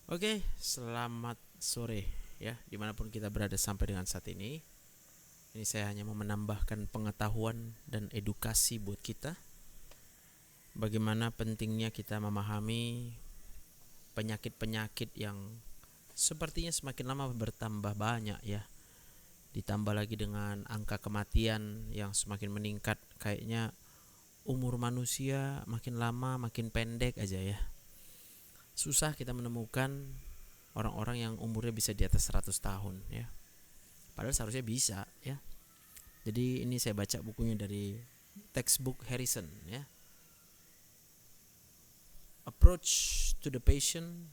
Oke, selamat sore ya, dimanapun kita berada sampai dengan saat ini. Ini saya hanya mau menambahkan pengetahuan dan edukasi buat kita. Bagaimana pentingnya kita memahami penyakit-penyakit yang sepertinya semakin lama bertambah banyak ya. Ditambah lagi dengan angka kematian yang semakin meningkat. Kayaknya umur manusia makin lama makin pendek aja ya. Susah kita menemukan orang-orang yang umurnya bisa di atas 100 tahun ya. Padahal seharusnya bisa ya. Jadi ini saya baca bukunya dari textbook Harrison ya. Approach to the patient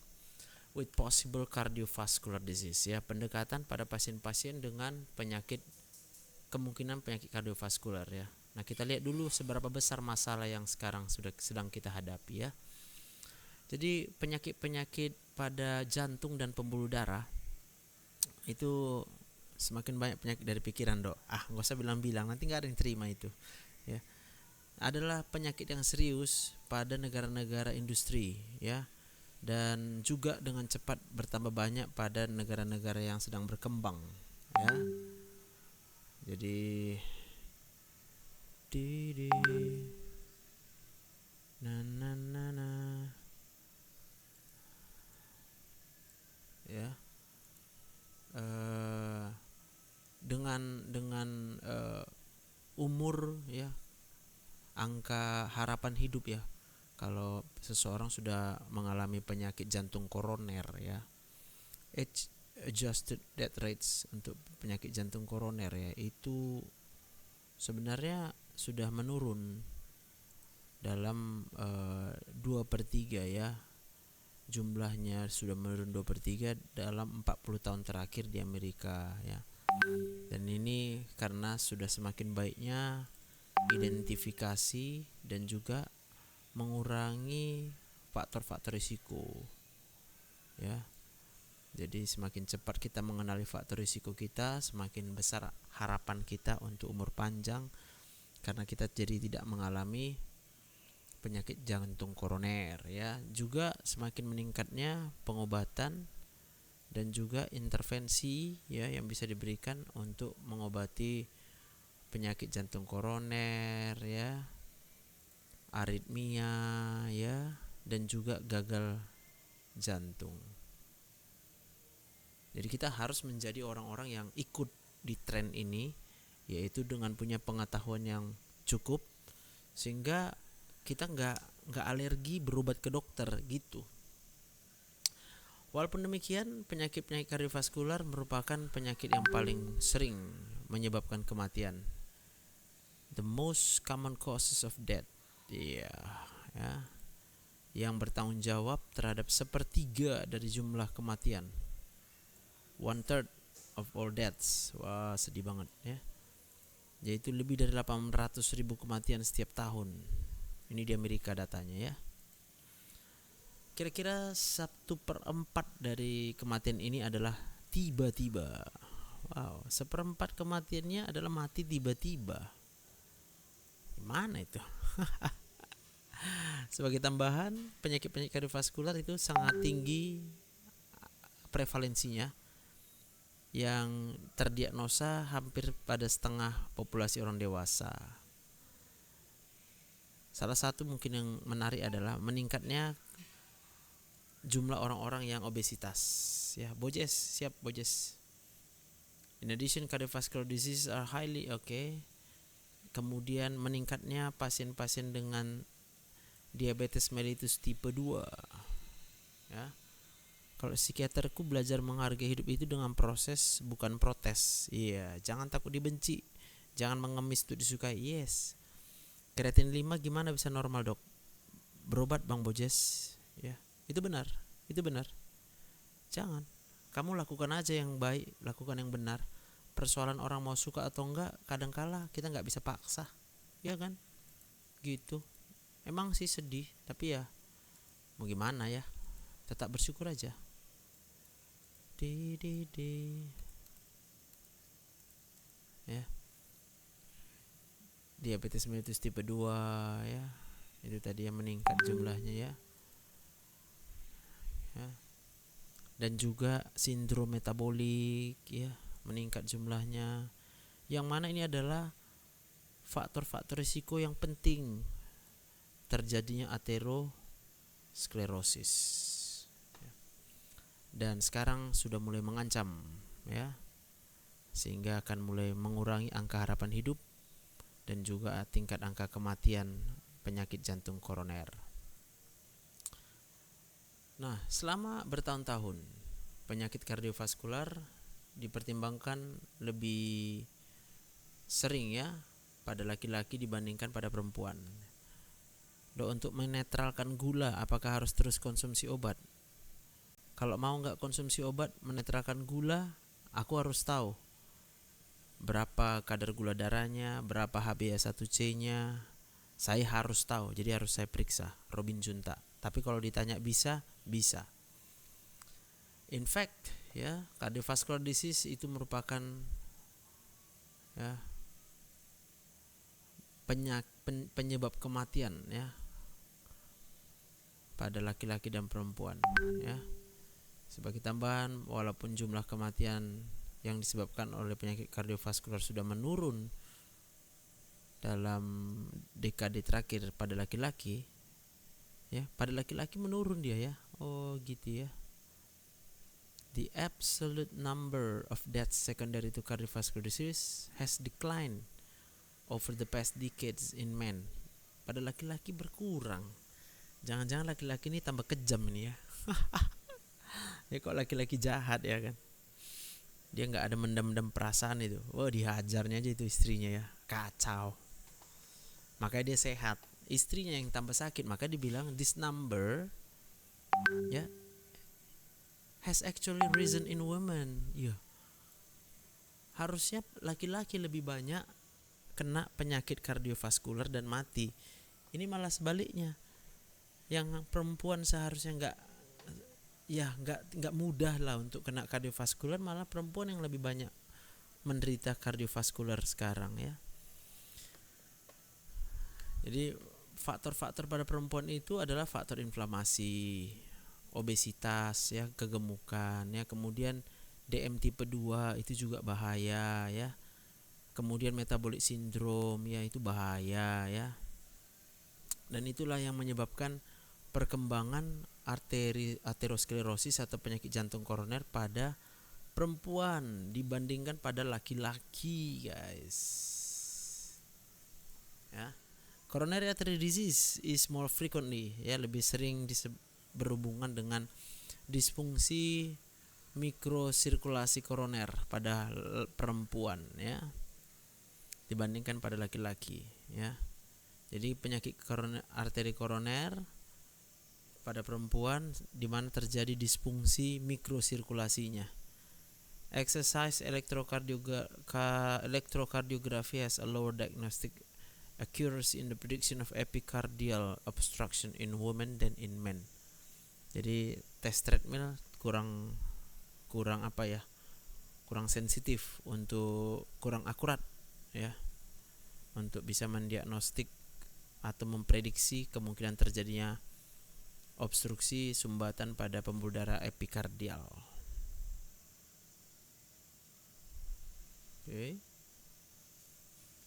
with possible cardiovascular disease ya, pendekatan pada pasien-pasien dengan kemungkinan penyakit kardiovaskular ya. Nah, kita lihat dulu seberapa besar masalah yang sekarang sedang kita hadapi ya. Jadi penyakit-penyakit pada jantung dan pembuluh darah itu semakin banyak penyakit dari pikiran, Dok. Nggak usah bilang-bilang, nanti nggak ada yang terima itu ya. Adalah penyakit yang serius pada negara-negara industri ya, dan juga dengan cepat bertambah banyak pada negara-negara yang sedang berkembang ya. Jadi di na na na na ya, dengan umur ya, angka harapan hidup ya, kalau seseorang sudah mengalami penyakit jantung koroner ya, age adjusted death rates untuk penyakit jantung koroner ya, itu sebenarnya sudah menurun dalam 2/3 ya, jumlahnya sudah menurun 2/3 dalam 40 tahun terakhir di Amerika ya. Dan ini karena sudah semakin baiknya identifikasi dan juga mengurangi faktor-faktor risiko ya. Jadi semakin cepat kita mengenali faktor risiko kita, semakin besar harapan kita untuk umur panjang, karena kita jadi tidak mengalami penyakit jantung koroner ya. Juga semakin meningkatnya pengobatan dan juga intervensi ya yang bisa diberikan untuk mengobati penyakit jantung koroner ya, aritmia ya, dan juga gagal jantung. Jadi kita harus menjadi orang-orang yang ikut di tren ini, yaitu dengan punya pengetahuan yang cukup sehingga kita nggak alergi berobat ke dokter gitu. Walaupun demikian, penyakit-penyakit kardiovaskular merupakan penyakit yang paling sering menyebabkan kematian. The most common causes of death. Iya, ya. Yang bertanggung jawab terhadap 1/3 dari jumlah kematian. 1/3 of all deaths. Wah, sedih banget ya. Yaitu lebih dari 800.000 kematian setiap tahun. Ini di Amerika datanya ya. Kira-kira 1/4 dari kematian ini adalah tiba-tiba. Wow, 1/4 kematiannya adalah mati tiba-tiba. Gimana itu? Sebagai tambahan, penyakit-penyakit kardiovaskular itu sangat tinggi prevalensinya, yang terdiagnosa hampir pada setengah populasi orang dewasa. Salah satu mungkin yang menarik adalah meningkatnya jumlah orang-orang yang obesitas ya. Bojes, siap Bojes. In addition, cardiovascular disease are highly Kemudian meningkatnya pasien-pasien dengan diabetes mellitus tipe 2 ya. Kalau psikiaterku belajar menghargai hidup itu dengan proses, bukan protes. Iya, jangan takut dibenci, jangan mengemis untuk disukai. Yes. Kreatin 5 gimana bisa normal, Dok? Berobat, Bang Bojes. Ya, itu benar. Itu benar. Jangan. Kamu lakukan aja yang baik, lakukan yang benar. Persoalan orang mau suka atau enggak, kadangkala kita enggak bisa paksa. Ya kan? Gitu. Emang sih sedih, tapi ya mau gimana ya? Tetap bersyukur aja. Ya. Diabetes mellitus tipe 2 ya. Itu tadi yang meningkat jumlahnya ya. Ya. dan juga sindrom metabolik ya, meningkat jumlahnya. Yang mana ini adalah faktor-faktor risiko yang penting terjadinya aterosklerosis. Dan sekarang sudah mulai mengancam ya, sehingga akan mulai mengurangi angka harapan hidup dan juga tingkat angka kematian penyakit jantung koroner. Nah, selama bertahun-tahun penyakit kardiovaskular dipertimbangkan lebih sering ya pada laki-laki dibandingkan pada perempuan. Untuk menetralkan gula, apakah harus terus konsumsi obat? Kalau mau nggak konsumsi obat, menetralkan gula, aku harus tahu berapa kadar gula darahnya, berapa HbA1c-nya. Saya harus tahu, jadi harus saya periksa. Robin Junta. Tapi kalau ditanya bisa. In fact, ya, cardiovascular disease itu merupakan ya, penyebab kematian ya pada laki-laki dan perempuan ya. Sebagai tambahan, walaupun jumlah kematian yang disebabkan oleh penyakit kardiovaskular sudah menurun dalam dekade terakhir pada laki-laki ya, pada laki-laki menurun dia ya. Oh gitu ya. The absolute number of deaths secondary to cardiovascular disease has declined over the past decades in men. Pada laki-laki berkurang. Jangan-jangan laki-laki ini tambah kejam ini ya. Ya kok laki-laki jahat ya kan. Dia gak ada mendam-mendam perasaan itu. Wah, dihajarnya aja itu istrinya ya. Kacau. Makanya dia sehat. Istrinya yang tambah sakit. Maka dibilang this number ya has actually risen in women. Ya. Harusnya laki-laki lebih banyak kena penyakit kardiovaskular dan mati. Ini malah sebaliknya. Yang perempuan seharusnya nggak mudah lah untuk kena kardiovaskular, malah perempuan yang lebih banyak menderita kardiovaskular sekarang ya. Jadi faktor-faktor pada perempuan itu adalah faktor inflamasi, obesitas ya, kegemukan ya, kemudian DM tipe 2 itu juga bahaya ya. Kemudian metabolic syndrome ya, itu bahaya ya. Dan itulah yang menyebabkan perkembangan aterosklerosis atau penyakit jantung koroner pada perempuan dibandingkan pada laki-laki, guys. Ya. Coronary artery disease is more frequently ya, lebih sering berhubungan dengan disfungsi mikrosirkulasi koroner pada perempuan ya dibandingkan pada laki-laki ya. Jadi penyakit arteri koroner pada perempuan di mana terjadi disfungsi mikrosirkulasinya. Exercise electrocardiography has a lower diagnostic accuracy in the prediction of epicardial obstruction in women than in men. Jadi tes treadmill kurang sensitif, untuk kurang akurat ya, untuk bisa mendiagnostik atau memprediksi kemungkinan terjadinya obstruksi sumbatan pada pembuluh darah epikardial. Oke.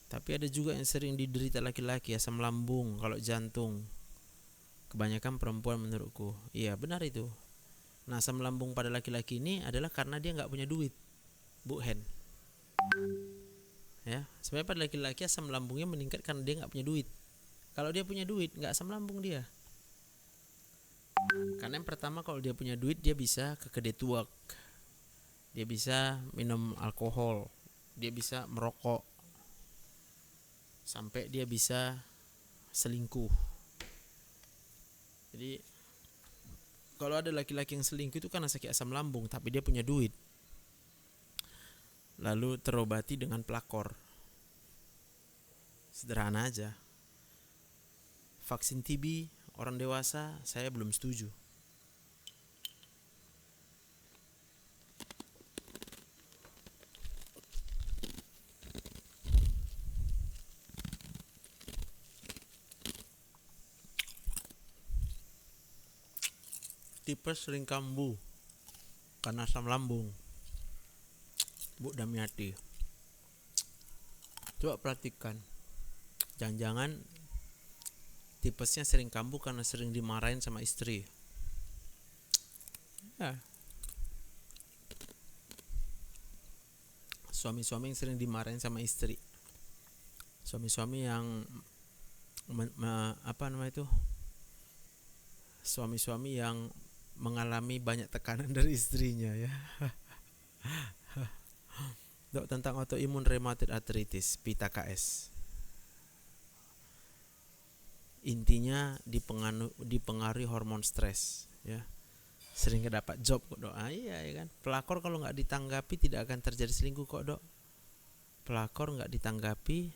Tapi ada juga yang sering diderita laki-laki, asam lambung. Kalau jantung kebanyakan perempuan menurutku. Iya benar itu. Nah, asam lambung pada laki-laki ini adalah karena dia nggak punya duit, Bu Hen. Ya, sebenarnya pada laki-laki asam lambungnya meningkat karena dia nggak punya duit. Kalau dia punya duit, nggak asam lambung dia. Karena yang pertama, kalau dia punya duit, dia bisa ke kedai tuak, dia bisa minum alkohol, dia bisa merokok, sampai dia bisa selingkuh. Jadi kalau ada laki-laki yang selingkuh itu karena sakit asam lambung, tapi dia punya duit, lalu terobati dengan pelakor. Sederhana aja. Vaksin TB orang dewasa saya belum setuju. Tipes ring kambuh. karena asam lambung. Bu Damiati, coba perhatikan, jangan-jangan tipesnya sering kambuh karena sering dimarahin sama istri. Ya. Suami-suami yang sering dimarahin sama istri, suami-suami yang suami-suami yang mengalami banyak tekanan dari istrinya ya. Dok, tentang autoimun rheumatoid arthritis, PITA-KS. Intinya dipengaruhi hormon stres ya. Sering gak dapat job kok dok. Iya ya kan. Pelakor kalau nggak ditanggapi tidak akan terjadi selingkuh kok dok. Pelakor nggak ditanggapi.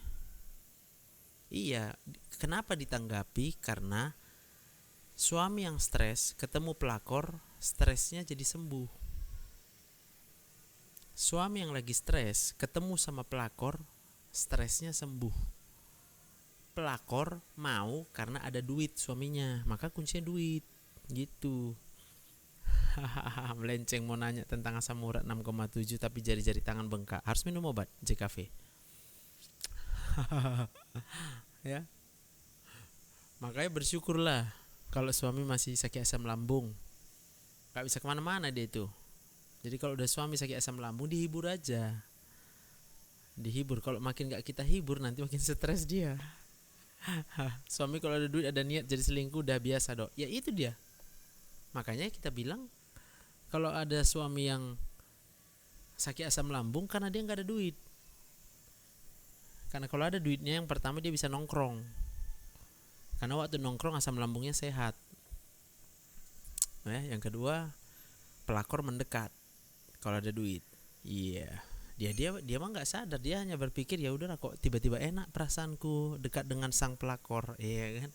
Iya, kenapa ditanggapi? Karena suami yang stres ketemu pelakor, stresnya jadi sembuh. Suami yang lagi stres ketemu sama pelakor, stresnya sembuh. Pelakor mau karena ada duit suaminya, maka kuncinya duit gitu. Melenceng mau nanya tentang asam urat 6,7 tapi jari-jari tangan bengkak. Harus minum obat JKV. Ya. Makanya bersyukurlah kalau suami masih sakit asam lambung. Gak bisa kemana-mana dia itu. Jadi kalau udah suami sakit asam lambung, dihibur aja. Dihibur. Kalau makin gak kita hibur, nanti makin stres dia. Suami kalau ada duit, ada niat jadi selingkuh, udah biasa dok. Ya itu dia. Makanya kita bilang, kalau ada suami yang sakit asam lambung, karena dia gak ada duit. Karena kalau ada duitnya, yang pertama dia bisa nongkrong. Karena waktu nongkrong asam lambungnya sehat. Yang kedua, pelakor mendekat. Kalau ada duit, iya, dia mah nggak sadar, dia hanya berpikir ya udahlah kok tiba-tiba enak perasaanku dekat dengan sang pelakor, iya kan,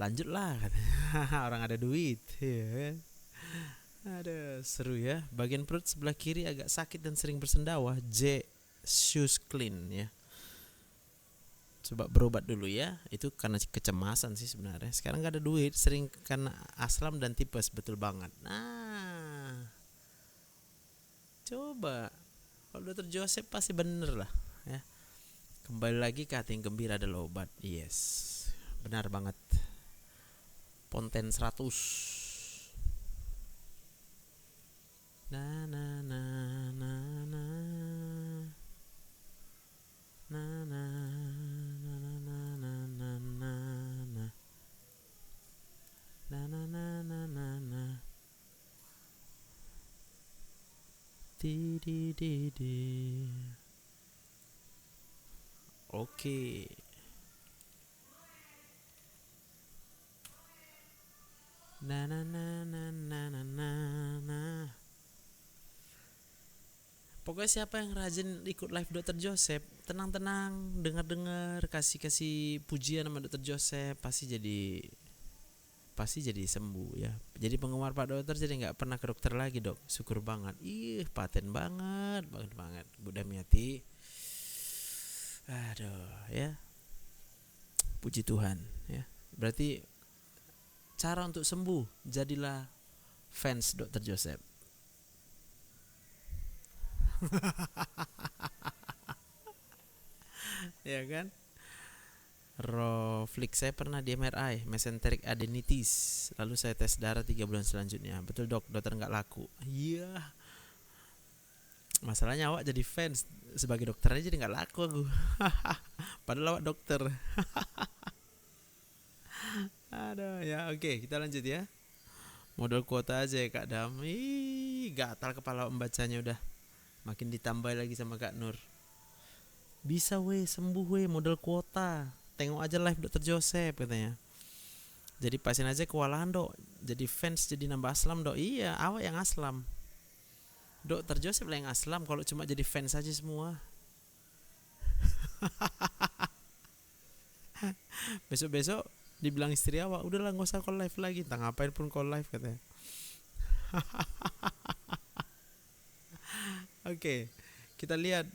lanjutlah katanya. Orang ada duit, iya kan. Ada seru ya. Bagian perut sebelah kiri agak sakit dan sering bersendawa. Shoes clean ya. Coba berobat dulu ya. Itu karena kecemasan sih sebenarnya. Sekarang nggak ada duit, sering karena aslam dan tipes, betul banget. Nah, coba kalau Dr. Joseph pasti bener lah ya. Kembali lagi ke hati yang gembira adalah obat. Yes, benar banget. Ponten 100. Na na na na na na na na na na na na na na na na. Di. Oke. Na na na na na na na. Pokoknya siapa yang rajin ikut live Dr. Joseph, tenang-tenang, dengar-dengar, kasih pujian sama Dr. Joseph, pasti jadi sembuh ya. Jadi penggemar Pak Dokter jadi nggak pernah ke dokter lagi dok. Syukur banget. Paten banget Bu Damiati. Aduh ya. Puji Tuhan ya. Berarti cara untuk sembuh, jadilah fans Dr. Joseph. Ya kan? Roflix, saya pernah di MRI mesenteric adenitis, lalu saya tes darah 3 bulan selanjutnya. Betul dok, dokter nggak laku. Iya. Masalahnya awak jadi fans sebagai dokter aja jadi nggak laku aku. Padahal awak dokter. Aduh ya, oke, kita lanjut ya. Modal kuota aja ya Kak Dam. Gatal kepala membacanya udah. Makin ditambah lagi sama Kak Nur. Bisa sembuh modal kuota. Tengok aja live Dr. Joseph katanya. Jadi pasien aja kewalahan dok. Jadi fans jadi nambah aslam dok. Iya, awak yang aslam. Dr. Joseph lah yang aslam kalau cuma jadi fans aja semua. Besok-besok dibilang istri awak, udahlah gak usah call live lagi. Entah ngapain pun call live katanya. Oke, kita lihat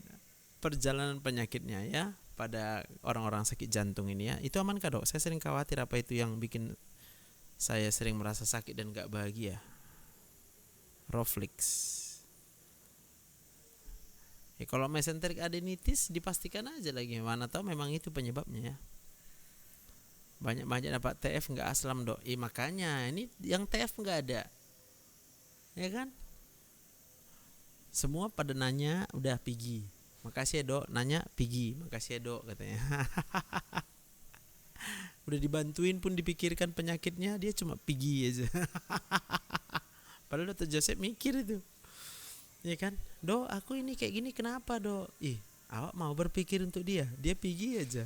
perjalanan penyakitnya ya. Pada orang-orang sakit jantung ini ya, itu aman kah dok? Saya sering khawatir apa itu yang bikin saya sering merasa sakit dan gak bahagia. Roflix. Ya, kalau mesenteric adenitis dipastikan aja lagi, mana tahu memang itu penyebabnya ya. Banyak dapat TF nggak aslam dok. Makanya ini yang TF nggak ada, ya kan? Semua pada nanya udah pergi. Makasih ya dok, nanya pergi. Makasih ya dok katanya. Udah dibantuin pun dipikirkan penyakitnya, dia cuma pergi aja. Padahal dokter Joseph mikir itu, ya kan? Dok, aku ini kayak gini kenapa dok? Awak mau berpikir untuk dia pergi aja.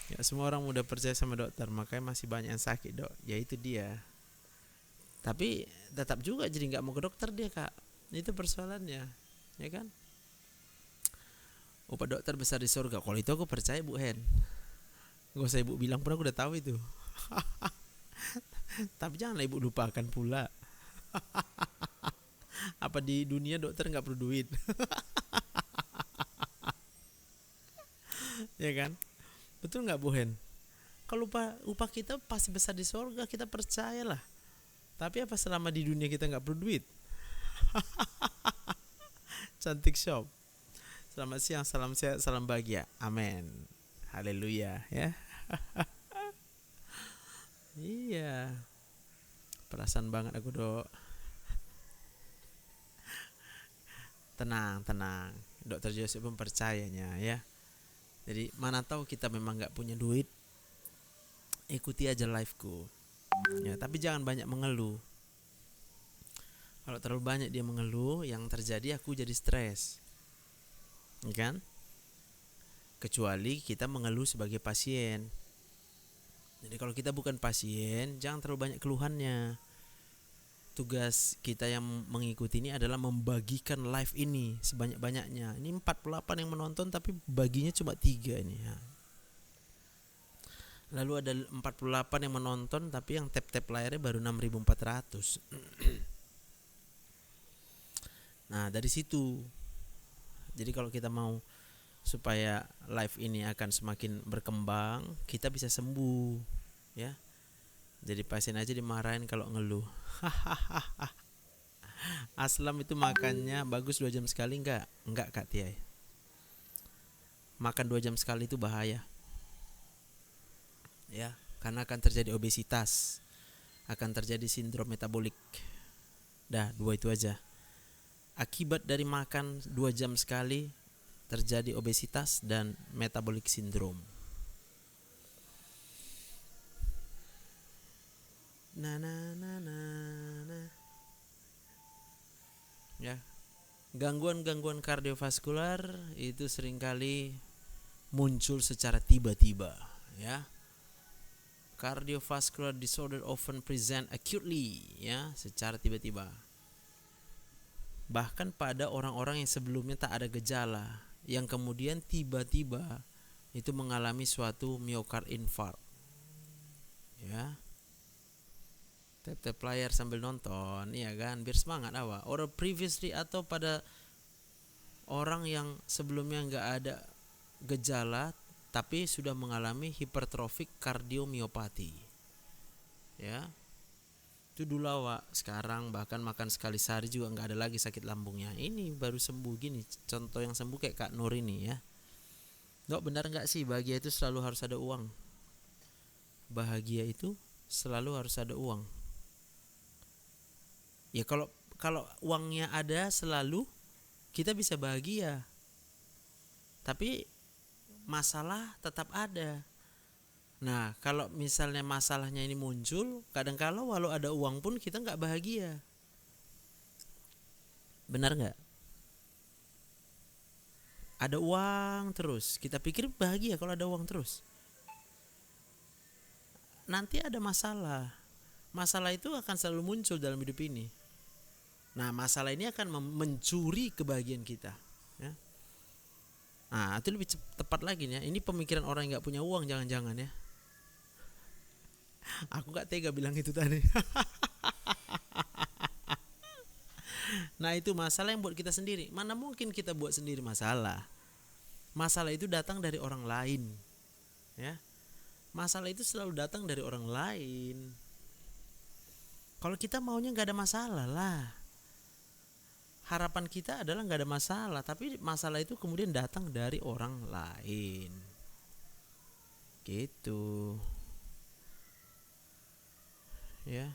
Ya, semua orang udah percaya sama dokter, makanya masih banyak yang sakit dok. Ya itu dia. Tapi tetap juga jadi nggak mau ke dokter dia kak. Itu persoalannya, ya kan? Upah dokter besar di surga. Kalau itu aku percaya Bu Hen. Gak usah ibu bilang pun aku udah tahu itu. Tapi janganlah ibu lupakan pula. Apa di dunia dokter nggak perlu duit? Ya kan? Betul nggak Bu Hen? Kalau upah kita pasti besar di surga, kita percayalah. Tapi apa selama di dunia kita nggak perlu duit? Cantik shop. Selamat siang, salam sehat, salam bahagia. Amin. Haleluya ya. Iya. Perasaan banget aku dok. Tenang. Dokter Joseph pun percayanya ya. Jadi mana tahu kita memang nggak punya duit, ikuti aja live-ku. Ya, tapi jangan banyak mengeluh. Kalau terlalu banyak dia mengeluh, yang terjadi aku jadi stres, kan? Kecuali kita mengeluh sebagai pasien. Jadi kalau kita bukan pasien, jangan terlalu banyak keluhannya. Tugas kita yang mengikuti ini adalah membagikan live ini sebanyak-banyaknya. Ini 48 yang menonton tapi baginya cuma 3 ini ya. Lalu ada 48 yang menonton tapi yang tap layarnya baru 6.400. Nah dari situ. Jadi kalau kita mau supaya live ini akan semakin berkembang, kita bisa sembuh ya. Jadi pasien aja dimarahin kalau ngeluh. Aslam itu makannya bagus 2 jam sekali enggak? Enggak Kak Tiai. Makan 2 jam sekali itu bahaya. Ya, karena akan terjadi obesitas, akan terjadi sindrom metabolik. Dah, 2 itu aja. Akibat dari makan 2 jam sekali terjadi obesitas dan metabolic syndrome. Ya. Gangguan-gangguan kardiovaskular itu seringkali muncul secara tiba-tiba, ya. Cardiovascular disorder often present acutely, ya, secara tiba-tiba. Bahkan pada orang-orang yang sebelumnya tak ada gejala, yang kemudian tiba-tiba itu mengalami suatu myocard infarct. Ya. Tap layar sambil nonton, ya kan, biar semangat awak. Or previously atau pada orang yang sebelumnya nggak ada gejala tapi sudah mengalami hipertrofik kardiomyopati. Ya. Itu dulu awak, sekarang bahkan makan sekali sehari juga nggak ada lagi sakit lambungnya. Ini baru sembuh gini, contoh yang sembuh kayak Kak Nur ini ya. Dok, benar nggak sih bahagia itu selalu harus ada uang? Bahagia itu selalu harus ada uang. Ya kalau uangnya ada selalu, kita bisa bahagia. Tapi masalah tetap ada. Nah, kalau misalnya masalahnya ini muncul, kadang-kala walau ada uang pun kita nggak bahagia. Benar nggak? Ada uang terus, kita pikir bahagia kalau ada uang terus. Nanti ada masalah. Masalah itu akan selalu muncul dalam hidup ini. Nah, masalah ini akan mencuri kebahagiaan kita. Ya. Nah, itu lebih tepat lagi ya. Ini pemikiran orang yang nggak punya uang, jangan-jangan ya. Aku nggak tega bilang itu tadi. Nah, itu masalah yang buat kita sendiri. Mana mungkin kita buat sendiri masalah? Masalah itu datang dari orang lain. Ya. Masalah itu selalu datang dari orang lain. Kalau kita maunya nggak ada masalah lah. harapan kita adalah nggak ada masalah, tapi masalah itu kemudian datang dari orang lain. Gitu. Ya.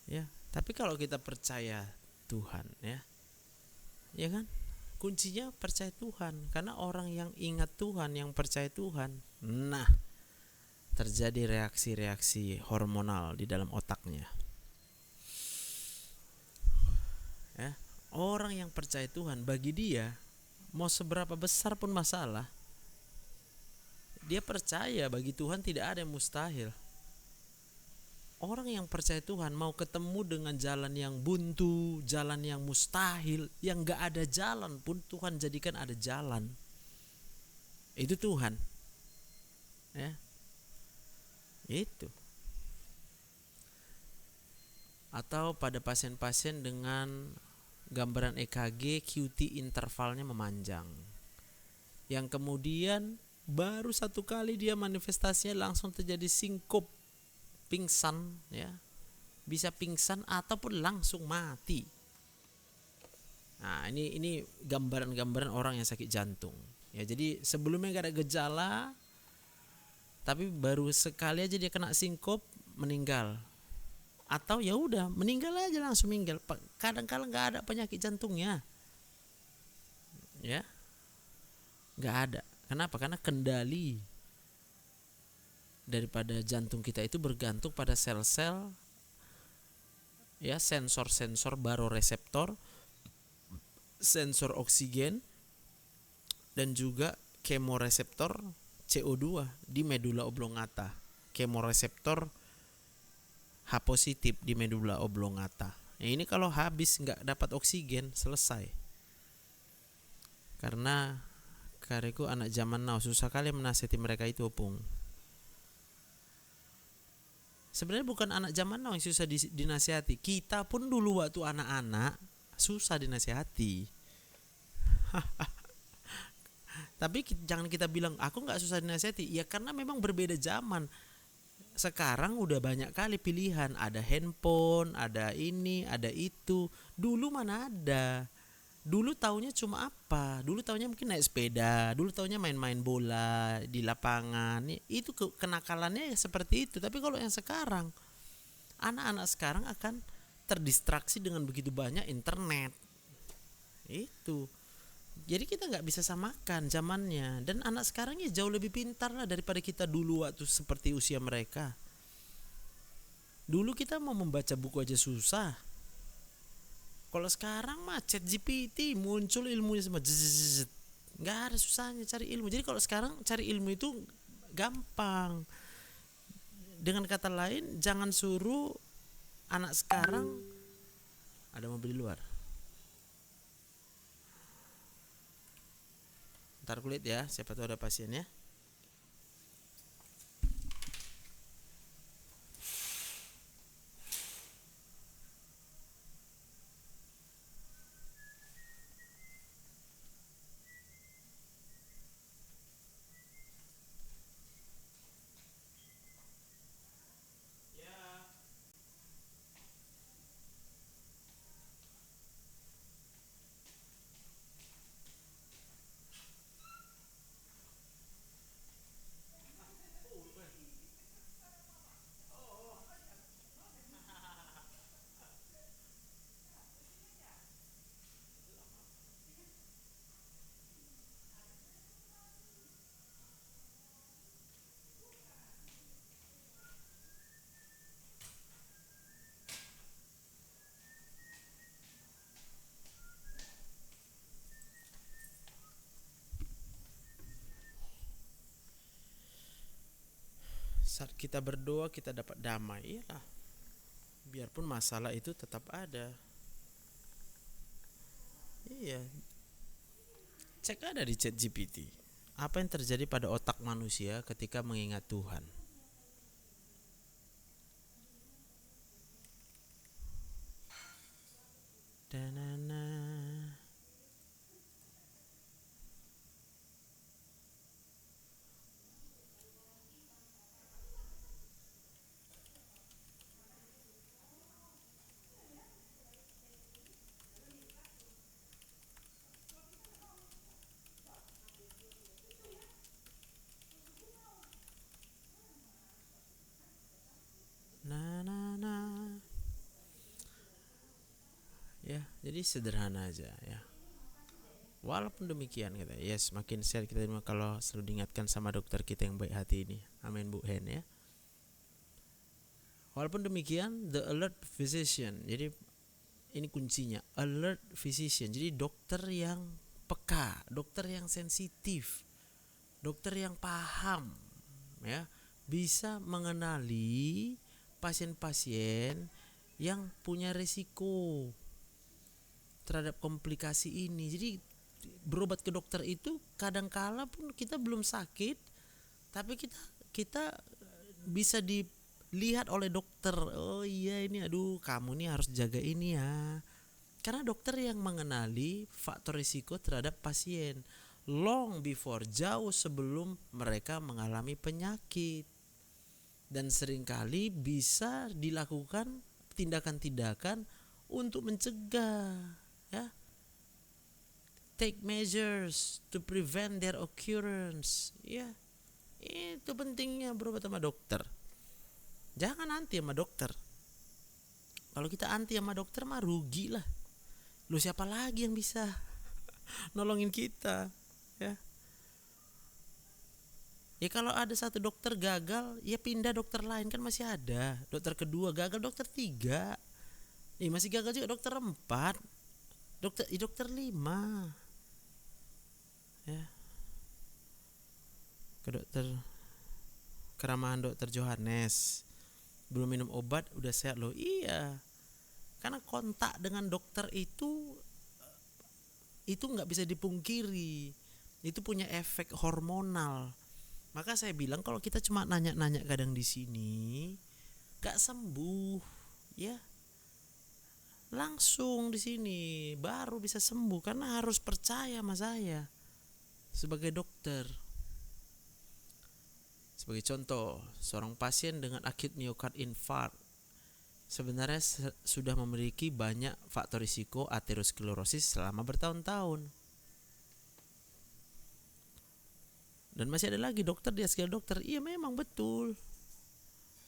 Ya, tapi kalau kita percaya Tuhan, ya kan? Kuncinya percaya Tuhan, karena orang yang ingat Tuhan, yang percaya Tuhan, nah, terjadi reaksi-reaksi hormonal di dalam otaknya. Ya, orang yang percaya Tuhan, bagi dia mau seberapa besar pun masalah, dia percaya bagi Tuhan tidak ada yang mustahil. Orang yang percaya Tuhan mau ketemu dengan jalan yang buntu, jalan yang mustahil, yang gak ada jalan pun Tuhan jadikan ada jalan. Itu Tuhan. Ya. Itu. Atau pada pasien-pasien dengan gambaran EKG QT intervalnya memanjang, yang kemudian baru satu kali dia manifestasinya langsung terjadi sinkop, pingsan, ya, bisa pingsan ataupun langsung mati. Nah, ini gambaran-gambaran orang yang sakit jantung. Ya, jadi sebelumnya gak ada gejala, tapi baru sekali aja dia kena sinkop, meninggal. Atau ya udah meninggal aja, langsung meninggal. Kadang-kadang nggak ada penyakit jantungnya, ya, nggak ada. Kenapa? Karena kendali daripada jantung kita itu bergantung pada sel-sel, ya, sensor-sensor baroreseptor, sensor oksigen, dan juga kemoreseptor CO2 di medula oblongata, kemoreseptor H positif di medula oblongata. Nah, ini kalau habis nggak dapat oksigen, selesai. Karena kareku anak zaman now susah kali menasihati mereka itu, Opung. Sebenarnya bukan anak zaman now yang susah dinasihati. Kita pun dulu waktu anak-anak susah dinasihati. Tapi jangan kita bilang aku nggak susah dinasihati. Ya karena memang berbeda zaman. Sekarang udah banyak kali pilihan, ada handphone, ada ini, ada itu. Dulu mana ada? Dulu taunya cuma apa? Dulu taunya mungkin naik sepeda, dulu taunya main-main bola di lapangan. Itu kenakalannya seperti itu. Tapi kalau yang sekarang, anak-anak sekarang akan terdistraksi dengan begitu banyak internet. Itu. Jadi kita nggak bisa samakan zamannya. Dan anak sekarang ya jauh lebih pintar lah daripada kita dulu waktu seperti usia mereka. Dulu kita mau membaca buku aja susah. Kalau sekarang mah ChatGPT muncul ilmunya semua. Nggak ada susahnya cari ilmu. Jadi kalau sekarang cari ilmu itu gampang. Dengan kata lain, jangan suruh anak sekarang. Ada mobil di luar. Ntar kulit ya, siapa tahu ada pasien ya. Saat kita berdoa kita dapat damai. Iyalah, biarpun masalah itu tetap ada. Iya, cek ada di ChatGPT. Apa yang terjadi pada otak manusia ketika mengingat Tuhan? Danana. Na na na. Ya, jadi sederhana aja ya. Walaupun demikian kita, yes, makin share kita kalau selalu diingatkan sama dokter kita yang baik hati ini. Amin Bu Hen ya. Walaupun demikian, the alert physician. Jadi ini kuncinya, alert physician. Jadi dokter yang peka, dokter yang sensitif, dokter yang paham ya, bisa mengenali pasien-pasien yang punya risiko terhadap komplikasi ini. Jadi berobat ke dokter itu kadangkala pun kita belum sakit, tapi kita bisa dilihat oleh dokter. Oh iya ini, aduh kamu nih harus jaga ini ya. Karena dokter yang mengenali faktor risiko terhadap pasien long before, jauh sebelum mereka mengalami penyakit. Dan seringkali bisa dilakukan tindakan-tindakan untuk mencegah ya. Take measures to prevent their occurrence. Ya, itu pentingnya berobat sama dokter. Jangan anti sama dokter. Kalau kita anti sama dokter mah rugi lah. Lu siapa lagi yang bisa nolongin kita ya? Ya kalau ada satu dokter gagal, ya pindah dokter lain, kan masih ada. Dokter kedua gagal, dokter tiga. Masih gagal juga dokter 4. Dokter 5. Ya. Keramahan dokter Johannes. Belum minum obat udah sehat loh. Iya. Karena kontak dengan dokter itu nggak bisa dipungkiri. Itu punya efek hormonal. Maka saya bilang kalau kita cuma nanya-nanya kadang di sini gak sembuh, ya langsung di sini baru bisa sembuh, karena harus percaya sama saya sebagai dokter. Sebagai contoh, seorang pasien dengan acute myocardial infarct sebenarnya sudah memiliki banyak faktor risiko aterosklerosis selama bertahun-tahun. Dan masih ada lagi dokter di atas segala dokter. Iya memang betul.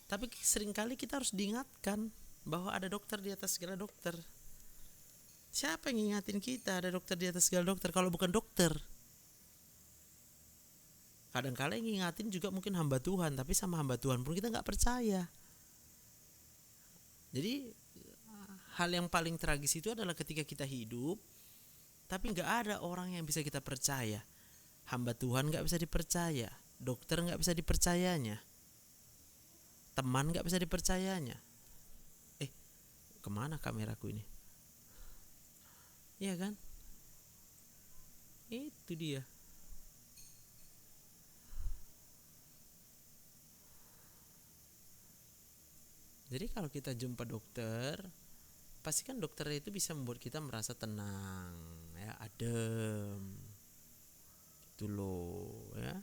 Tapi seringkali kita harus diingatkan bahwa ada dokter di atas segala dokter. Siapa yang ngingatin kita ada dokter di atas segala dokter kalau bukan dokter? Kadang-kadang yang ngingatin juga mungkin hamba Tuhan, tapi sama hamba Tuhan pun kita gak percaya. Jadi hal yang paling tragis itu adalah ketika kita hidup tapi gak ada orang yang bisa kita percaya. Hamba Tuhan gak bisa dipercaya, dokter gak bisa dipercayanya, teman gak bisa dipercayanya. Kemana kameraku ini? Iya kan? Itu dia. Jadi kalau kita jumpa dokter, pastikan dokter itu bisa membuat kita merasa tenang, ya, adem. Itu loh, ya.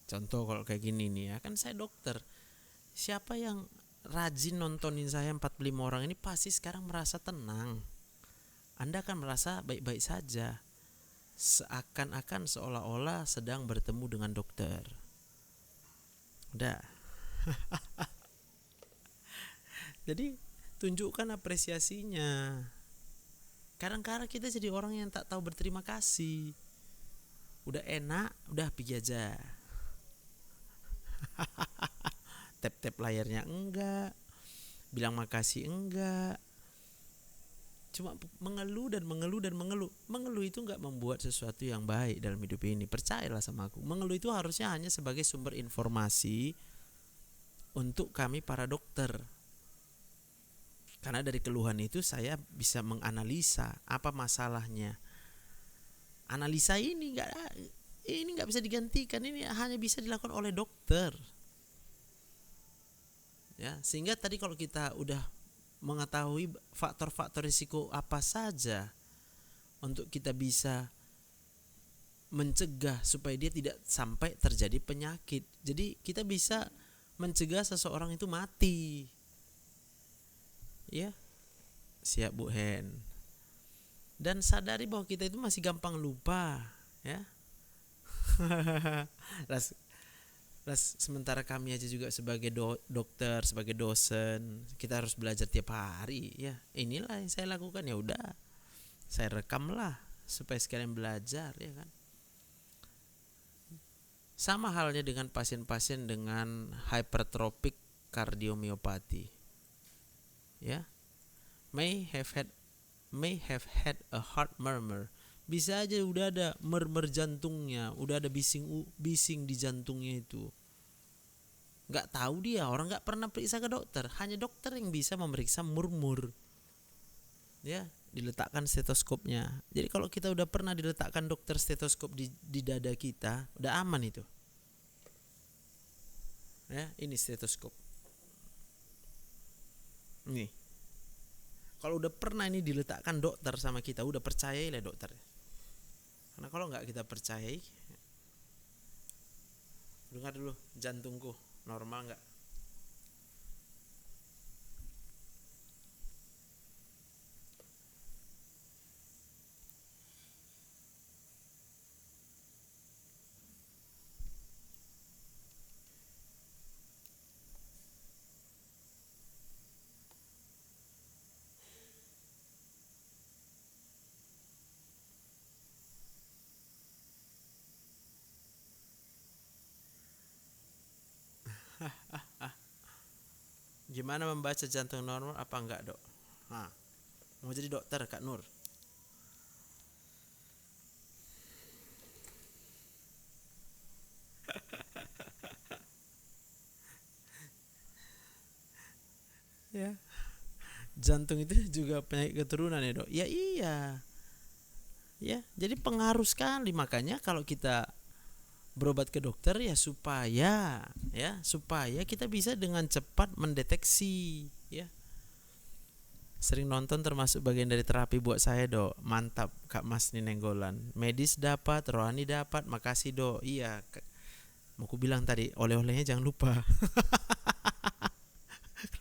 Contoh kalau kayak gini nih ya, kan saya dokter. Siapa yang rajin nontonin saya 45 orang ini pasti sekarang merasa tenang. Anda akan merasa baik-baik saja. Seakan-akan seolah-olah sedang bertemu dengan dokter. Udah. Jadi tunjukkan apresiasinya. Kadang-kadang kita jadi orang yang tak tahu berterima kasih. Udah enak, udah pergi aja. Tap-tap layarnya enggak, bilang makasih enggak. Cuma mengeluh dan mengeluh dan mengeluh. Mengeluh itu nggak membuat sesuatu yang baik dalam hidup ini. Percayalah sama aku. Mengeluh itu harusnya hanya sebagai sumber informasi untuk kami para dokter. Karena dari keluhan itu saya bisa menganalisa apa masalahnya. Analisa ini nggak bisa digantikan. Ini hanya bisa dilakukan oleh dokter. Ya, sehingga tadi kalau kita udah mengetahui faktor-faktor risiko apa saja untuk kita bisa mencegah supaya dia tidak sampai terjadi penyakit. Jadi kita bisa mencegah seseorang itu mati. Ya, siap Bu Hen. Dan sadari bahwa kita itu masih gampang lupa, ya. Sementara kami aja juga sebagai dokter, sebagai dosen, kita harus belajar tiap hari, ya. Inilah yang saya lakukan, ya udah. Saya rekamlah supaya sekalian belajar, ya kan. Sama halnya dengan pasien-pasien dengan hypertrophic cardiomyopathy. Ya. May have had a heart murmur. Bisa aja udah ada murmur jantungnya, udah ada bising di jantungnya itu. Nggak tahu dia, orang nggak pernah periksa ke dokter. Hanya dokter yang bisa memeriksa murmur. Ya, diletakkan stetoskopnya. Jadi kalau kita udah pernah diletakkan dokter stetoskop di dada kita, udah aman itu. Ya, ini stetoskop. Nih. Kalau udah pernah ini diletakkan dokter sama kita, udah percayailah dokter. Karena kalau nggak kita percayai, dengar dulu jantungku normal nggak? Gimana membaca jantung normal apa enggak, Dok? Nah, mau jadi dokter Kak Nur. Ya. Jantung itu juga penyakit keturunan ya, Dok. Ya iya. Ya, jadi pengaruh sekali, makanya kalau kita berobat ke dokter supaya kita bisa dengan cepat mendeteksi, ya. Sering nonton termasuk bagian dari terapi buat saya, Dok. Mantap Kak Mas Ninenggolan. Medis dapat, rohani dapat. Makasih, Dok. Iya. Mau ku bilang tadi, oleh-olehnya jangan lupa.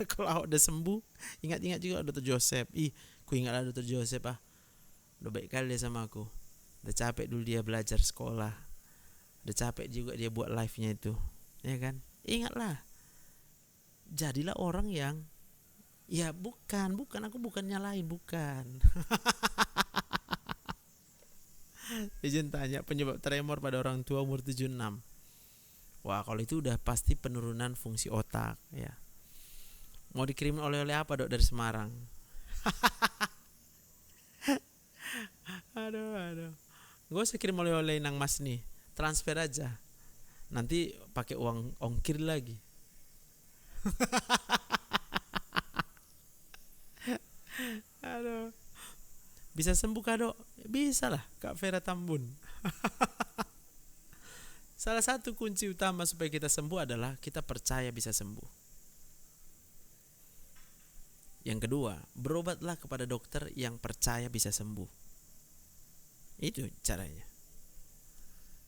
Kalau udah sembuh, ingat-ingat juga Dr. Joseph. Ku ingatlah Dr. Joseph udah baik kali dia sama aku. Udah capek dulu dia belajar sekolah. Udah capek juga dia buat live-nya itu. Ya kan? Ingatlah. Jadilah orang yang bukan aku bukan nyalain, bukan. Izin tanya, penyebab tremor pada orang tua umur 76. Wah, kalau itu udah pasti penurunan fungsi otak, ya. Mau dikirim oleh-oleh apa, Dok, dari Semarang? Aduh. Gak usah kirim oleh-oleh nang Mas nih. Transfer aja. Nanti pakai uang ongkir lagi. Aduh. Bisa sembuh Kak, Dok? Bisa lah, Kak Vera Tambun. Salah satu kunci utama supaya kita sembuh adalah kita percaya bisa sembuh. Yang kedua, berobatlah kepada dokter yang percaya bisa sembuh. Itu caranya.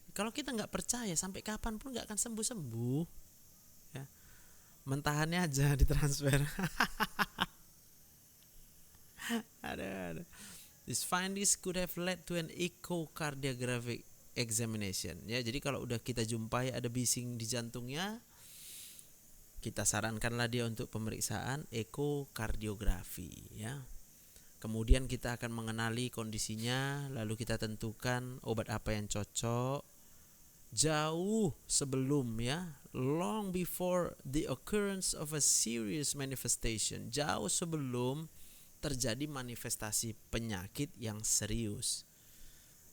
Kalau kita nggak percaya, sampai kapanpun nggak akan sembuh-sembuh. Ya. Mentahannya aja ditransfer. Ada. These findings could have led to an echocardiographic examination. Ya, jadi kalau udah kita jumpai ada bising di jantungnya, kita sarankanlah dia untuk pemeriksaan ekokardiografi, ya. Kemudian kita akan mengenali kondisinya, lalu kita tentukan obat apa yang cocok. Jauh sebelum, ya, long before the occurrence of a serious manifestation, jauh sebelum terjadi manifestasi penyakit yang serius.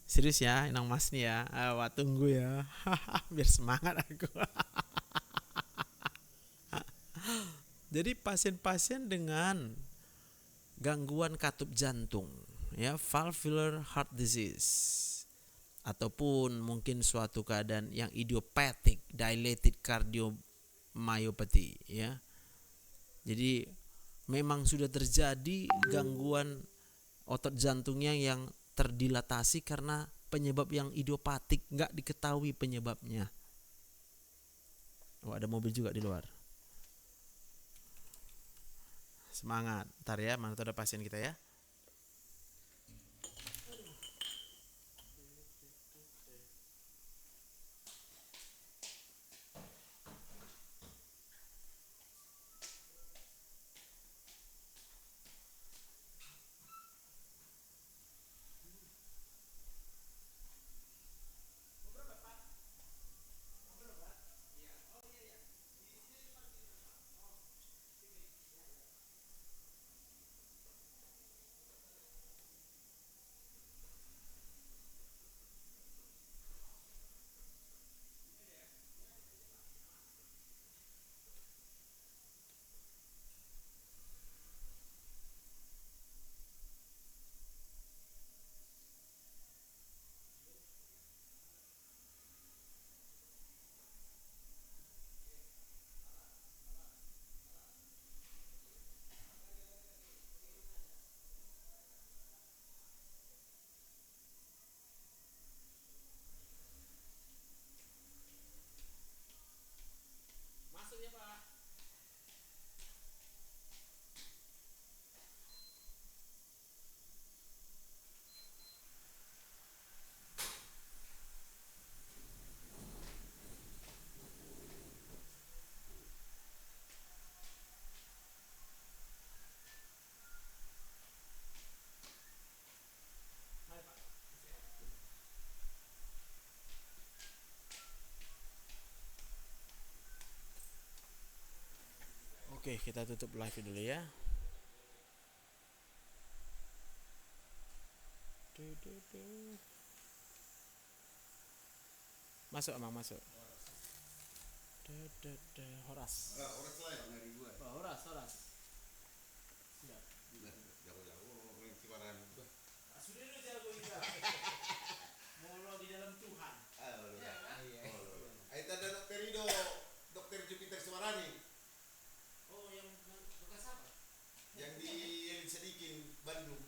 Serius ya, Inang Mas nih ya. Wah, tunggu ya. Biar semangat aku. Jadi pasien-pasien dengan gangguan katup jantung, ya, valvular heart disease, ataupun mungkin suatu keadaan yang idiopathic dilated cardiomyopathy, ya. Jadi memang sudah terjadi gangguan otot jantungnya yang terdilatasi karena penyebab yang idiopatik, nggak diketahui penyebabnya. Oh, ada mobil juga di luar. Semangat, ntar ya, mana tuh ada pasien kita ya. Oke, kita tutup live dulu ya. Masuk, Amang, masuk. Horas. Horas lah yang dari gua. Horas. Siap. Jauh-jauh orang Ciparan. Sudah lu jago juga. Molo di dalam Tuhan. Iya. Itu ada dokter Rido, dokter Jupiter Sumarani. Oh, yang bekas apa? Yang di Elit Sadikin, Bandung.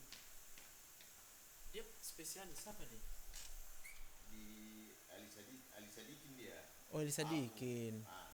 Dia spesialis apa dia? Di Ali Sadikin dia. Oh, disadikin.